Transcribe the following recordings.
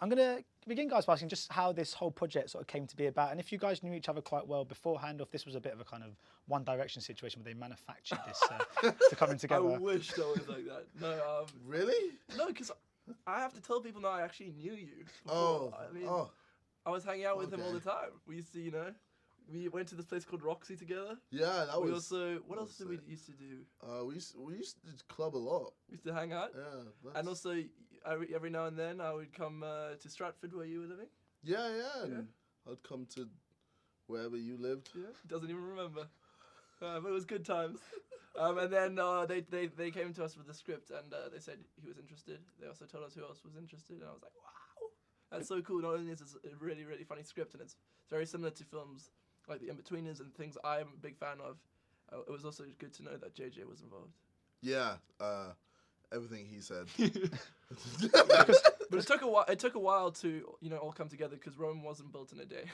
I'm going to begin, guys, by asking just how this whole project sort of came to be about, and if you guys knew each other quite well beforehand, or if this was a bit of a kind of One Direction situation where they manufactured this to coming together. I wish that was like that. No, Really? no, because I have to tell people now I actually knew you. Oh, I mean, I was hanging out with him all the time. We used to, we went to this place called Roxy together. Yeah, that was. What else did we used to do? We used to club a lot. We used to hang out. Yeah. And also, every now and then, I would come to Stratford where you were living. Yeah. And I'd come to wherever you lived. Yeah, doesn't even remember. But it was good times. And then they came to us with the script and they said he was interested. They also told us who else was interested, and I was like, wow, that's so cool. Not only is it a really, really funny script, and it's very similar to films like The In-Betweeners and things I'm a big fan of. It was also good to know that JJ was involved. Yeah, everything he said. But it took a while to all come together because Rome wasn't built in a day.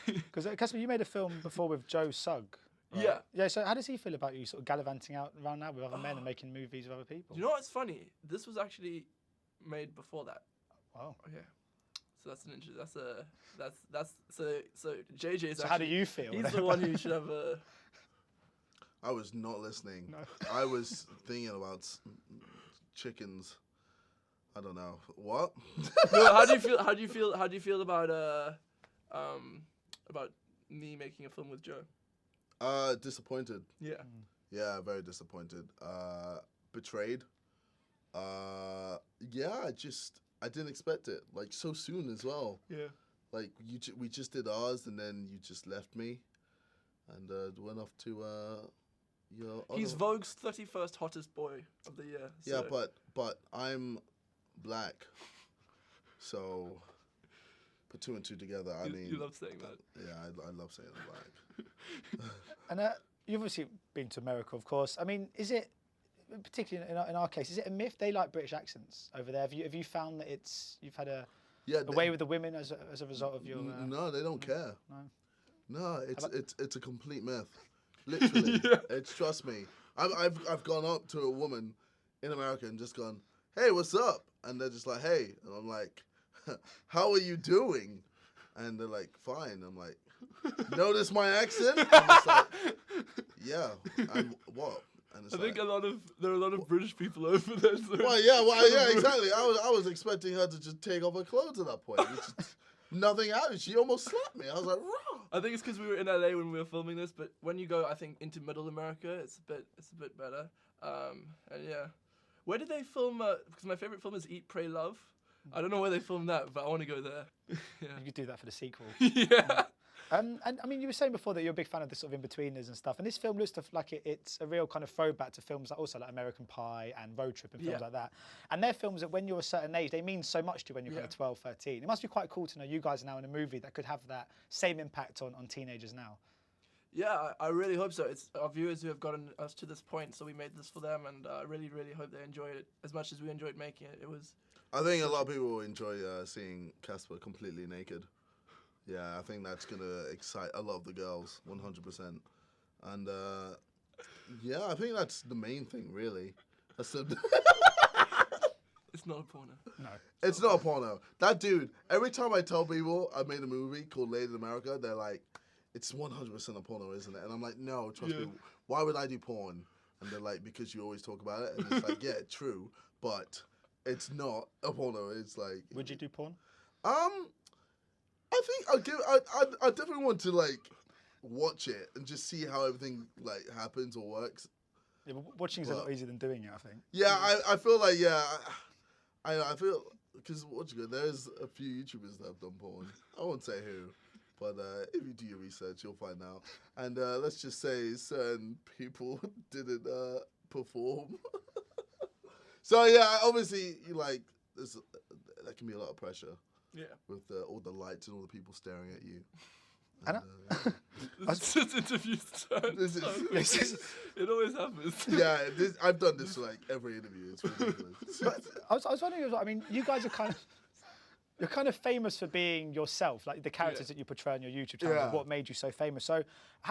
Because Caspar, you made a film before with Joe Sugg. Right? Yeah. Yeah. So how does he feel about you sort of gallivanting around now with other men and making movies with other people? You know what's funny? This was actually made before that. Wow. Okay. So that's an interesting. So JJ's. So how do you feel? He's the one who should have a. I was not listening. No. I was thinking about chickens. I don't know what. No, how do you feel about me making a film with Joe? Disappointed. Yeah. Yeah, very disappointed. Betrayed. Yeah, I didn't expect it. Like so soon as well. Yeah. Like we just did ours, and then you just left me, and went off to He's Vogue's 31st hottest boy of the year. Yeah, So. but I'm black, so put two and two together. I mean, you love saying that. Yeah, I love saying I'm black. And you've obviously been to America, of course. I mean, is it, particularly in our case, is it a myth they like British accents over there? Have you found that you've had a way with the women as a result of your? No, they don't care. No, it's a complete myth. Literally, trust me. I've gone up to a woman in America and just gone, "Hey, what's up?" And they're just like, "Hey," and I'm like, "How are you doing?" And they're like, "Fine." I'm like, "Notice my accent?" I'm just like, "Yeah, I'm what?" And it's I think there are a lot of British people over there. So yeah, exactly. I was expecting her to just take off her clothes at that point. Nothing happened. She almost slapped me. I was like, "Raw." I think it's because we were in LA when we were filming this, but when you go, I think, into Middle America, it's a bit better. And yeah, where did they film? Because my favorite film is Eat, Pray, Love. I don't know where they filmed that, but I want to go there. Yeah. You could do that for the sequel. Yeah. And I mean, you were saying before that you're a big fan of the sort of In-Betweeners and stuff, and this film looks like it's a real kind of throwback to films like also like American Pie and Road Trip and films like that. And they're films that when you're a certain age, they mean so much to you when you're kind of 12, 13. It must be quite cool to know you guys are now in a movie that could have that same impact on teenagers now. Yeah, I really hope so. It's our viewers who have gotten us to this point, so we made this for them, and I really, really hope they enjoy it as much as we enjoyed making it. It was. I think a lot of people will enjoy seeing Caspar completely naked. Yeah, I think that's gonna excite a lot of the girls, 100%. And yeah, I think that's the main thing, really. That's It's not a porno. No, it's not a porno. That dude. Every time I tell people I made a movie called Late in America, they're like, "It's 100% a porno, isn't it?" And I'm like, "No, trust me. Why would I do porn?" And they're like, "Because you always talk about it." And it's like, "Yeah, true, but it's not a porno. It's like." Would you do porn? I think I definitely want to like watch it and just see how everything like happens or works. Yeah, but watching is a lot easier than doing it, I think. Yeah, I feel like I feel because there's a few YouTubers that have done porn. I won't say who, but if you do your research, you'll find out. And let's just say certain people didn't perform. So yeah, obviously that can be a lot of pressure. Yeah. With all the lights and all the people staring at you. And This interview's turn. It always happens. Yeah, I've done this for like every interview. It's ridiculous. But I was wondering, I mean, you guys are kind of... you're kind of famous for being yourself, like the characters that you portray on your YouTube channel, is what made you so famous. So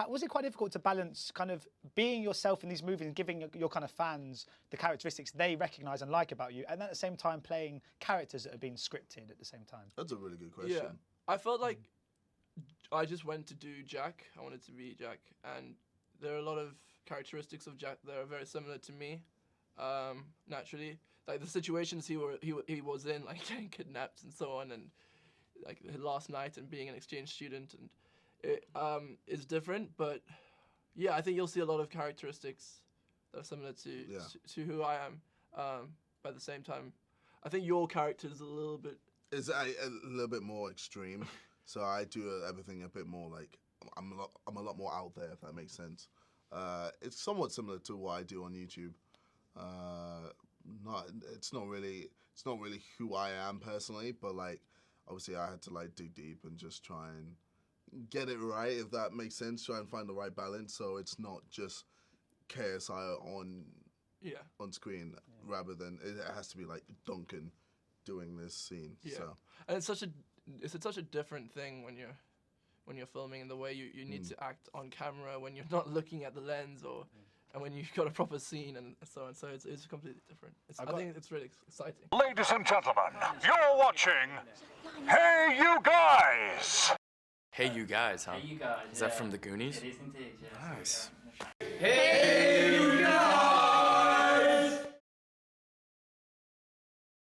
was it quite difficult to balance kind of being yourself in these movies and giving your kind of fans the characteristics they recognise and like about you, and at the same time playing characters that have been scripted at the same time? That's a really good question. Yeah, I felt like I just went to do Jack. I wanted to be Jack, and there are a lot of characteristics of Jack that are very similar to me, naturally. Like the situations he was in, like getting kidnapped and so on, and like his last night and being an exchange student, and it is different. But yeah, I think you'll see a lot of characteristics that are similar to who I am. But at the same time, I think your character is a little bit more extreme. So I do everything a bit more like I'm a lot more out there, if that makes sense. It's somewhat similar to what I do on YouTube. It's not really who I am personally, but like obviously I had to like dig deep and just try and get it right, if that makes sense. Try and find the right balance, so it's not just KSI on screen, rather than it has to be like Duncan doing this scene. Yeah, so. And it's such a different thing when you're filming, and the way you need to act on camera when you're not looking at the lens, or and when you've got a proper scene and so on. So it's completely different. I think it's really exciting. Ladies and gentlemen, you're watching Hey You Guys! Hey You Guys, huh? Hey You Guys. Is that from the Goonies? It is indeed, yeah. Nice. Hey